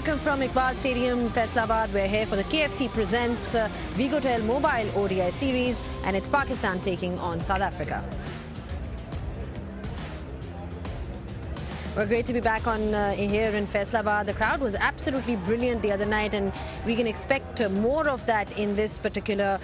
welcome from Iqbal Stadium, Faisalabad. We're here for the KFC Presents Vigotel Mobile ODI Series, and it's Pakistan taking on South Africa. Well, great to be back on here in Faisalabad. The crowd was absolutely brilliant the other night, and we can expect more of that in this particular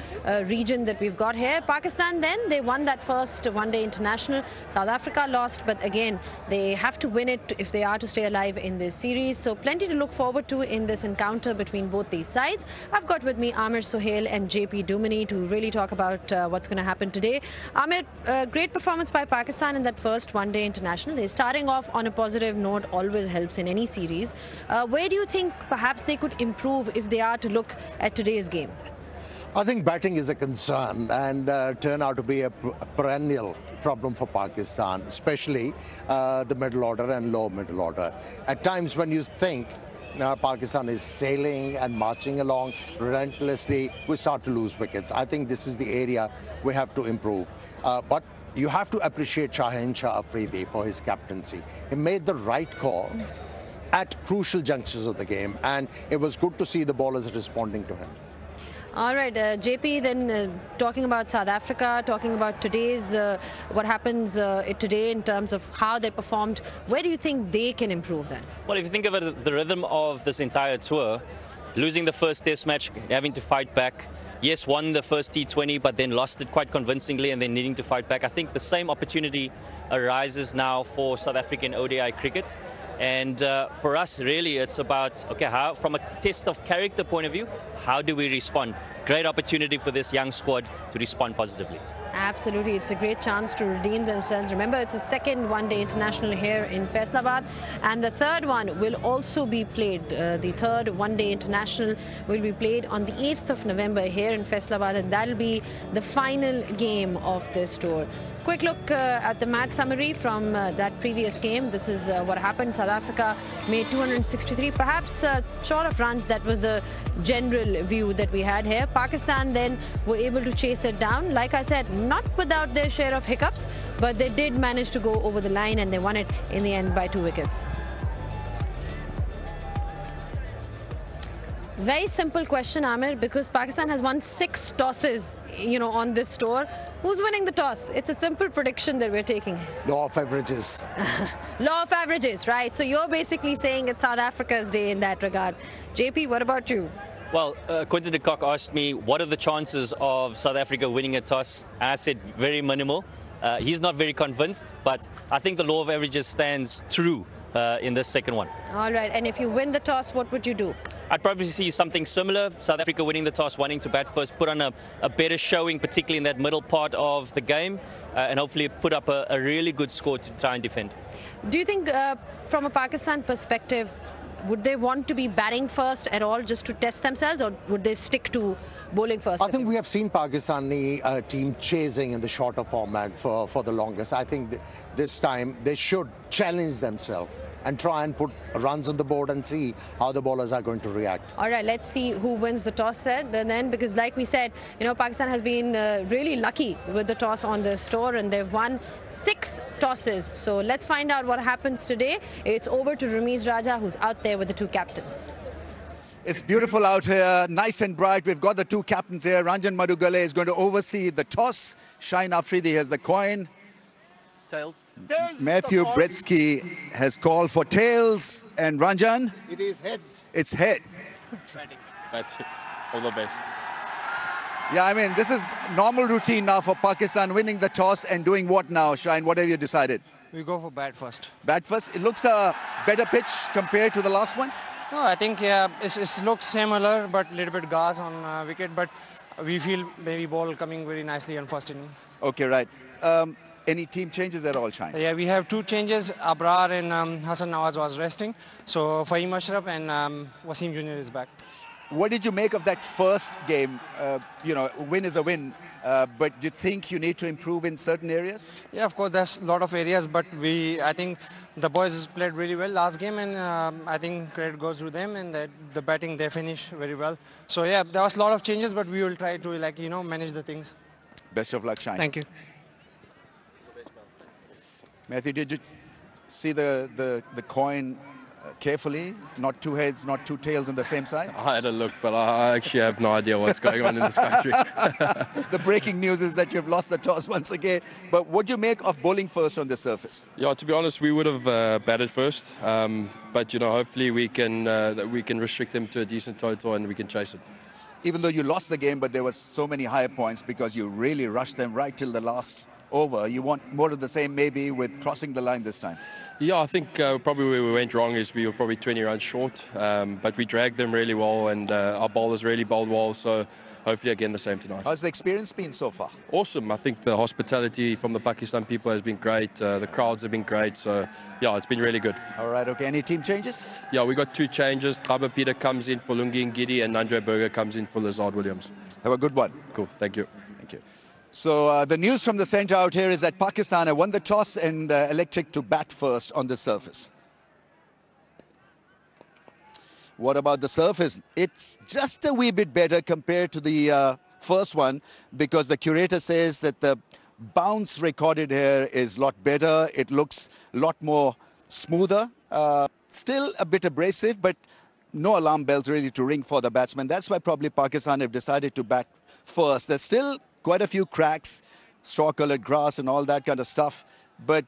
region that we've got here. Pakistan then, they won that first one-day international. South Africa lost, but again, they have to win it if they are to stay alive in this series. So plenty to look forward to in this encounter between both these sides. I've got with me Amir Sohail and JP Dumini to really talk about what's going to happen today. Amir, great performance by Pakistan in that first one-day international. They're starting off on a positive note, always helps in any series. Where do you think perhaps they could improve if they are to look at today's game? I think batting is a concern and turn out to be a perennial problem for Pakistan, especially the middle order and low middle order. At times when you think Pakistan is sailing and marching along relentlessly, we start to lose wickets. I think this is the area we have to improve. But you have to appreciate Shaheen Shah Afridi for his captaincy. He made the right call at crucial junctures of the game, and it was good to see the bowlers responding to him. All right, JP, then talking about South Africa, talking about today's, what happens today in terms of how they performed, where do you think they can improve then? Well, if you think about the rhythm of this entire tour, losing the first test match, having to fight back, yes, won the first T20, but then lost it quite convincingly and then needing to fight back. I think the same opportunity arises now for South African ODI cricket. And for us, really, it's about, okay, how, from a test of character point of view, how do we respond? Great opportunity for this young squad to respond positively. Absolutely, it's a great chance to redeem themselves. Remember, it's a second one-day international here in Faisalabad, and the third one will also be played. The third one-day international will be played on the 8th of November here in Faisalabad, and that'll be the final game of this tour. Quick look at the match summary from that previous game. This is what happened. South Africa made 263, perhaps short of runs. That was the general view that we had here. Pakistan then were able to chase it down. Like I said, not without their share of hiccups, but they did manage to go over the line, and they won it in the end by 2 wickets. Very simple question, Amir, because Pakistan has won 6 tosses, on this tour. Who's winning the toss? It's a simple prediction that we're taking. Law of averages. Law of averages, right? So you're basically saying it's South Africa's day in that regard. JP, what about you? Well, Quinton de Kock asked me, what are the chances of South Africa winning a toss? And I said, very minimal. He's not very convinced, but I think the law of averages stands true in this second one. All right, and if you win the toss, what would you do? I'd probably see something similar. South Africa winning the toss, wanting to bat first, put on a better showing, particularly in that middle part of the game, and hopefully put up a really good score to try and defend. Do you think, from a Pakistan perspective, would they want to be batting first at all just to test themselves, or would they stick to bowling first? I think we have seen Pakistani team chasing in the shorter format for the longest. I think this time they should challenge themselves and try and put runs on the board and see how the bowlers are going to react. All right, let's see who wins the toss then, because like we said, Pakistan has been really lucky with the toss on this tour, and they've won 6 tosses. So let's find out what happens today. It's over to Ramiz Raja, who's out there with the 2 captains. It's beautiful out here, nice and bright. We've got the 2 captains here. Ranjan Madugale is going to oversee the toss. Shaheen Afridi has the coin. Tails. Matthew Bretsky has called for tails, and Ranjan? It is heads. It's head. That's it. All the best. Yeah, I mean, this is normal routine now for Pakistan, winning the toss and doing what now, Shaheen? What have you decided? We go for bat first. Bat first? It looks a better pitch compared to the last one? No, I think it looks similar, but a little bit gas on wicket. But we feel maybe ball coming very nicely on first inning. Okay, right. Any team changes at all, Shaheen? Yeah, we have 2 changes. Abrar and Hassan Nawaz was resting. So Fahim Ashraf and Wasim Jr. is back. What did you make of that first game? Win is a win. But do you think you need to improve in certain areas? Yeah, of course, there's a lot of areas. But I think the boys played really well last game. And I think credit goes to them. And the batting, they finished very well. So, yeah, there was a lot of changes. But we will try to, manage the things. Best of luck, Shaheen. Thank you. Matthew, did you see the coin carefully, not two heads, not two tails on the same side? I had a look, but I actually have no idea what's going on in this country. The breaking news is that you've lost the toss once again. But what do you make of bowling first on the surface? Yeah, to be honest, we would have batted first. But, you know, hopefully we can restrict them to a decent total and we can chase it. Even though you lost the game, but there were so many higher points because you really rushed them right till the last over. You want more of the same maybe with crossing the line this time? Yeah, I think probably where we went wrong is we were probably 20 runs short. But we dragged them really well and our bowlers really bowled well. So hopefully again the same tonight. How's the experience been so far? Awesome. I think the hospitality from the Pakistan people has been great. The crowds have been great. So yeah, it's been really good. All right, okay. Any team changes? Yeah, we got two changes. Trabba Peter comes in for Lungi Ngidi and Andre Berger comes in for Lazard Williams. Have a good one. Cool, thank you. Thank you. So the news from the centre out here is that Pakistan have won the toss and elected to bat first on the surface. What about the surface? It's just a wee bit better compared to the first one because the curator says that the bounce recorded here is a lot better. It looks a lot more smoother. Still a bit abrasive, but no alarm bells really to ring for the batsman. That's why probably Pakistan have decided to bat first. There's still quite a few cracks, straw-colored grass and all that kind of stuff. But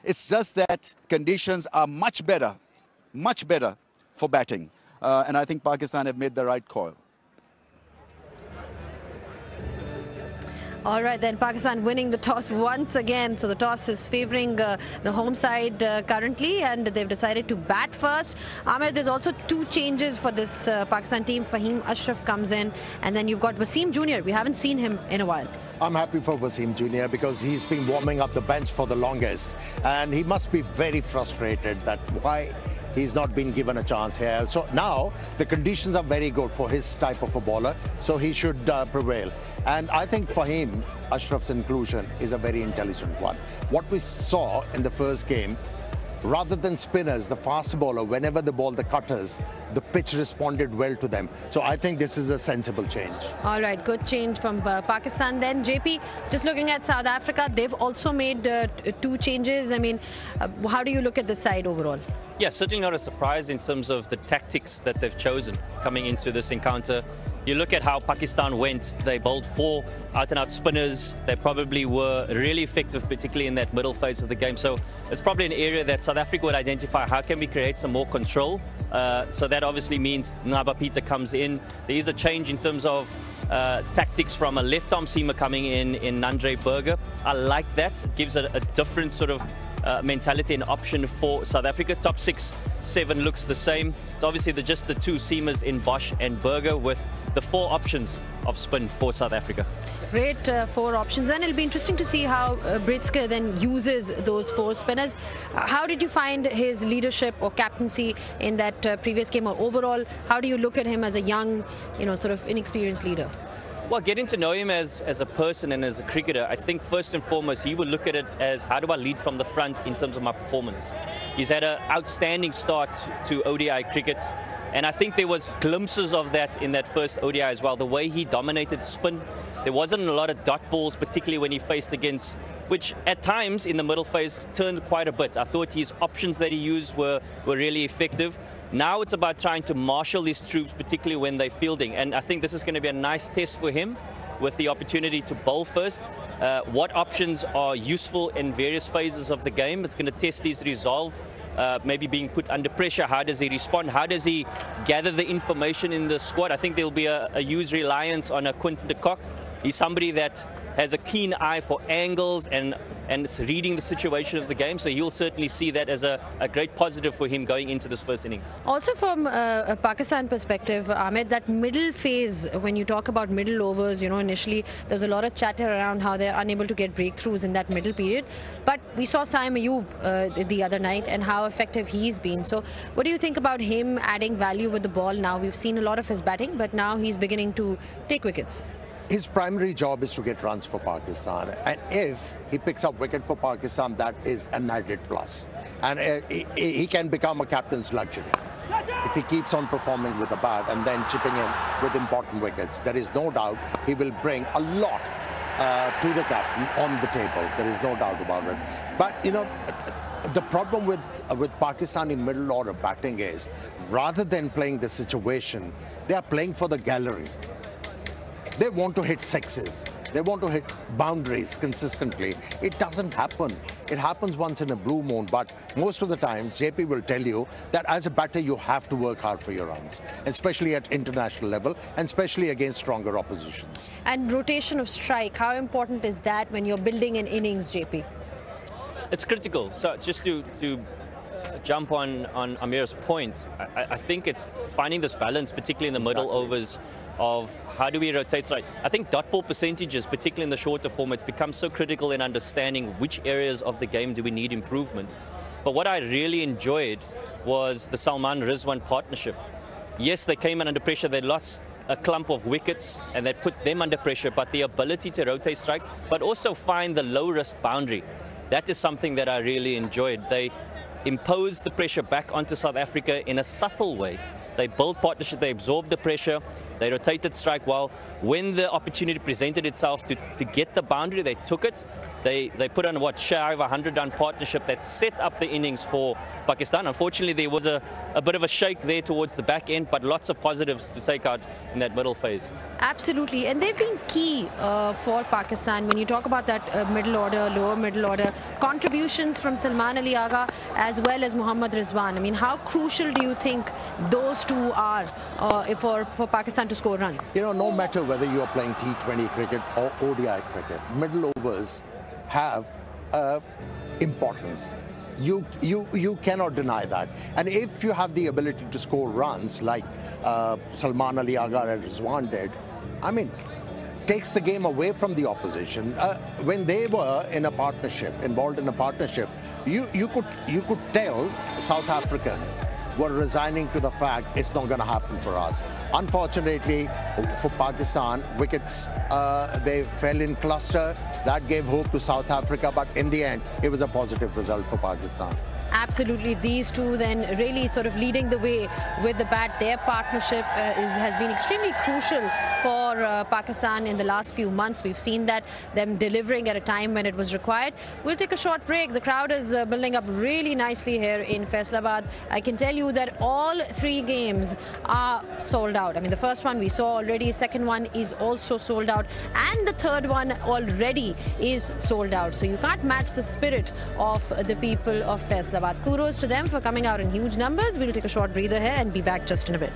it's just that conditions are much better for batting. And I think Pakistan have made the right call. All right, then Pakistan winning the toss once again. So the toss is favouring the home side currently, and they've decided to bat first. Ahmed, there's also two changes for this Pakistan team. Fahim Ashraf comes in, and then you've got Wasim Jr. We haven't seen him in a while. I'm happy for Wasim Jr. because he's been warming up the bench for the longest, and he must be very frustrated that why he's not been given a chance here. So now the conditions are very good for his type of a bowler, so he should prevail. And I think Fahim Ashraf's inclusion is a very intelligent one. What we saw in the first game, rather than spinners, the fast bowler, whenever they ball the cutters, the pitch responded well to them. So I think this is a sensible change. All right, good change from Pakistan. Then JP, just looking at South Africa, they've also made two changes. I mean, how do you look at this side overall? Yeah, certainly not a surprise in terms of the tactics that they've chosen coming into this encounter. You look at how Pakistan went, they bowled 4 out-and-out spinners. They probably were really effective, particularly in that middle phase of the game. So it's probably an area that South Africa would identify. How can we create some more control? So that obviously means Trabba Peter comes in. There is a change in terms of tactics from a left-arm seamer coming in Andre Berger. I like that. It gives a different sort of mentality and option for South Africa. Top 6, 7 looks the same. It's obviously just the 2 seamers in Bosch and Berger with the 4 options of spin for South Africa. Great 4 options, and it'll be interesting to see how Britske then uses those 4 spinners. How did you find his leadership or captaincy in that previous game, or overall, how do you look at him as a young, sort of inexperienced leader? Well, getting to know him as a person and as a cricketer, I think first and foremost, he would look at it as how do I lead from the front in terms of my performance. He's had an outstanding start to ODI cricket, and I think there was glimpses of that in that first ODI as well. The way he dominated spin, there wasn't a lot of dot balls, particularly when he faced against, which at times in the middle phase turned quite a bit. I thought his options that he used were really effective. Now it's about trying to marshal these troops, particularly when they're fielding. And I think this is going to be a nice test for him with the opportunity to bowl first. What options are useful in various phases of the game? It's going to test his resolve, maybe being put under pressure. How does he respond? How does he gather the information in the squad? I think there'll be a huge reliance on a Quinton de Kock. He's somebody that has a keen eye for angles and reading the situation of the game. So you'll certainly see that as a great positive for him going into this first innings. Also from a Pakistan perspective, Ahmed, that middle phase, when you talk about middle overs, initially there's a lot of chatter around how they're unable to get breakthroughs in that middle period. But we saw Saim Ayub the other night and how effective he's been. So what do you think about him adding value with the ball now? We've seen a lot of his batting, but now he's beginning to take wickets. His primary job is to get runs for Pakistan, and if he picks up wicket for Pakistan, that is an added plus. And he can become a captain's luxury. If he keeps on performing with the bat and then chipping in with important wickets, there is no doubt he will bring a lot to the captain on the table. There is no doubt about it. But, the problem with Pakistani middle order batting is, rather than playing the situation, they are playing for the gallery. They want to hit sixes. They want to hit boundaries consistently. It doesn't happen. It happens once in a blue moon, but most of the times, JP will tell you that as a batter, you have to work hard for your runs, especially at international level, and especially against stronger oppositions. And rotation of strike, how important is that when you're building an innings, JP? It's critical. So just to jump on Amir's point, I think it's finding this balance, particularly in the middle overs, of how do we rotate strike. I think dot ball percentages, particularly in the shorter formats, become so critical in understanding which areas of the game do we need improvement. But what I really enjoyed was the Salman Rizwan partnership. Yes, they came in under pressure, they lost a clump of wickets and they put them under pressure, but the ability to rotate strike, but also find the low risk boundary. That is something that I really enjoyed. They imposed the pressure back onto South Africa in a subtle way. They built partnership, they absorbed the pressure, they rotated strike well. When the opportunity presented itself to get the boundary, they took it. They put on what, shy of a 100-run partnership that set up the innings for Pakistan. Unfortunately, there was a bit of a shake there towards the back end, but lots of positives to take out in that middle phase. Absolutely, and they've been key for Pakistan. When you talk about that middle order, lower middle order, contributions from Salman Ali Agha as well as Mohammad Rizwan. I mean, how crucial do you think those two are for Pakistan to score runs? You know, no matter whether you're playing T20 cricket or ODI cricket, middle overs have importance. You cannot deny that. And if you have the ability to score runs like Salman Ali Agha and Rizwan did, I mean, takes the game away from the opposition. When they were in a partnership, involved in a partnership, you could tell South African were resigning to the fact it's not going to happen for us. Unfortunately for Pakistan, wickets, they fell in cluster. That gave hope to South Africa, but in the end, it was a positive result for Pakistan. Absolutely. These two then really sort of leading the way with the bat. Their partnership has been extremely crucial for Pakistan in the last few months. We've seen that, them delivering at a time when it was required. We'll take a short break. The crowd is building up really nicely here in Faisalabad. I can tell you that all three games are sold out. I mean, the first one we saw already, second one is also sold out, and the third one already is sold out. So you can't match the spirit of the people of Faisalabad. Kudos to them for coming out in huge numbers. We'll take a short breather here and be back just in a bit.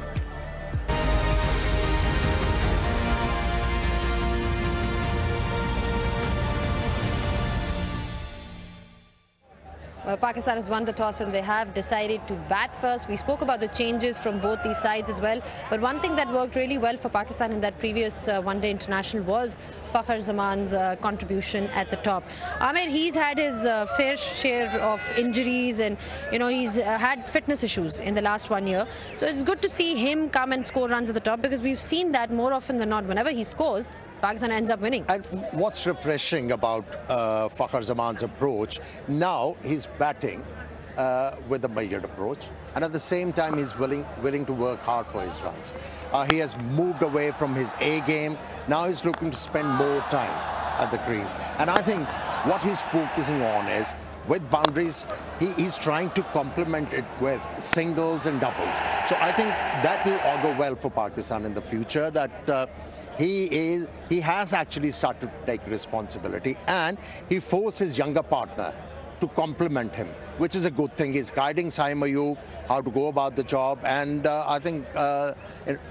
Well, Pakistan has won the toss and they have decided to bat first. We spoke about the changes from both these sides as well. But one thing that worked really well for Pakistan in that previous one-day international was Fakhar Zaman's contribution at the top. Amir, he's had his fair share of injuries and, you know, he's had fitness issues in the last 1 year. So it's good to see him come and score runs at the top, because we've seen that more often than not. Whenever he scores, Pakistan ends up winning. And what's refreshing about Fakhar Zaman's approach, now he's batting with a measured approach, and at the same time he's willing to work hard for his runs. He has moved away from his A game. Now he's looking to spend more time at the crease. And I think what he's focusing on is, with boundaries, he's trying to complement it with singles and doubles. So I think that will augur well for Pakistan in the future, that he has actually started to take responsibility, and he forced his younger partner to complement him, which is a good thing. He's guiding Saim Ayub how to go about the job, and I think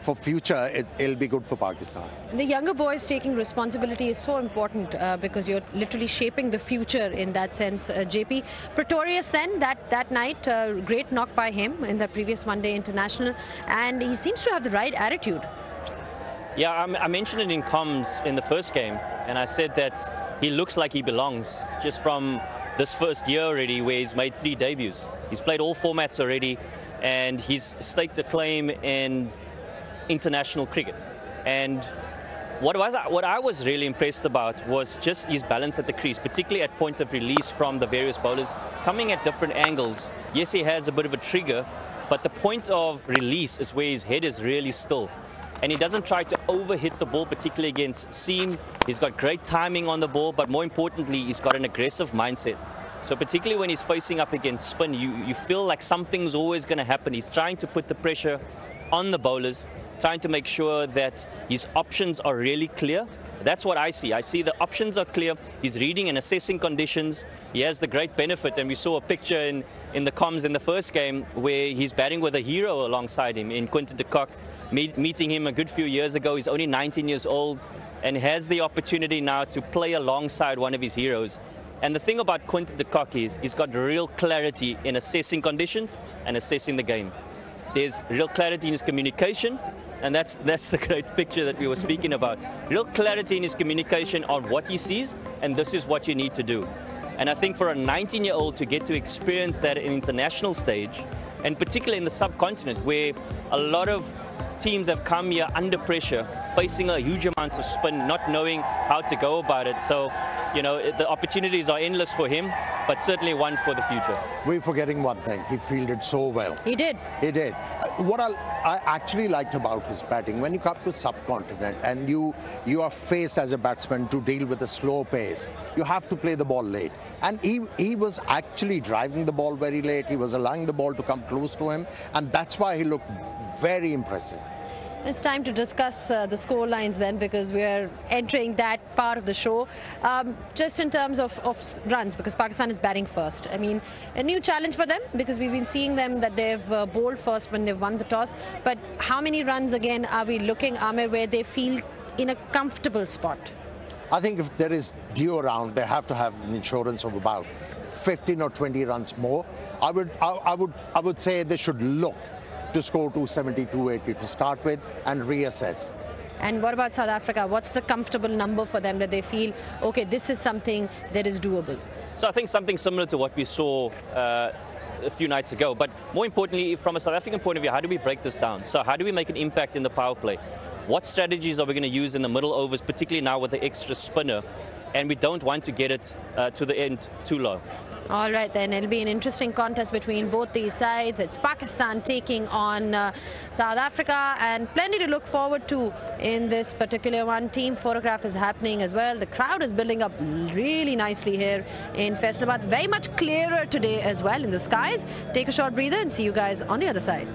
for future it'll be good for Pakistan. The younger boys taking responsibility is so important because you're literally shaping the future in that sense. JP, Pretorius then, that night, great knock by him in the previous one-day international, and he seems to have the right attitude. Yeah, I mentioned it in comms in the first game, and I said that he looks like he belongs just from this first year already, where he's made 3 debuts. He's played all formats already, and he's staked a claim in international cricket. And what I was really impressed about was just his balance at the crease, particularly at point of release from the various bowlers, coming at different angles. Yes, he has a bit of a trigger, but the point of release is where his head is really still. And he doesn't try to overhit the ball, particularly against seam. He's got great timing on the ball, but more importantly, he's got an aggressive mindset. So particularly when he's facing up against spin, you feel like something's always going to happen. He's trying to put the pressure on the bowlers, trying to make sure that his options are really clear. That's what I see. I see the options are clear. He's reading and assessing conditions. He has the great benefit, and we saw a picture in the comms in the first game where he's batting with a hero alongside him in Quinton de Kock, meeting him a good few years ago. He's only 19 years old and has the opportunity now to play alongside one of his heroes. And the thing about Quinton de Kock is he's got real clarity in assessing conditions and assessing the game. There's real clarity in his communication, and that's the great picture that we were speaking about. Real clarity in his communication on what he sees, and this is what you need to do. And I think for a 19-year-old to get to experience that in international stage, and particularly in the subcontinent where a lot of teams have come here under pressure, facing a huge amount of spin, not knowing how to go about it. So, you know, the opportunities are endless for him, but certainly one for the future. We're forgetting one thing. He fielded so well. He did. He did. What I actually liked about his batting, when you come to subcontinent and you are faced as a batsman to deal with a slow pace, you have to play the ball late. And he was actually driving the ball very late. He was allowing the ball to come close to him, and that's why he looked very impressive. It's time to discuss the score lines then, because we're entering that part of the show. Just in terms of runs, because Pakistan is batting first. I mean, a new challenge for them, because we've been seeing them that they've bowled first when they've won the toss. But how many runs again are we looking, Amir, where they feel in a comfortable spot? I think if there is due around, they have to have an insurance of about 15 or 20 runs more. I would say they should look to score 270, 280 to start with and reassess. And what about South Africa? What's the comfortable number for them that they feel, okay, this is something that is doable? So I think something similar to what we saw a few nights ago, but more importantly, from a South African point of view, how do we break this down? So how do we make an impact in the power play? What strategies are we going to use in the middle overs, particularly now with the extra spinner? And we don't want to get it to the end too low. All right, then it'll be an interesting contest between both these sides. It's Pakistan taking on South Africa, and plenty to look forward to in this particular one. Team photograph is happening as well. The crowd is building up really nicely here in Faisalabad. Very much clearer today as well in the skies. Take a short breather and see you guys on the other side.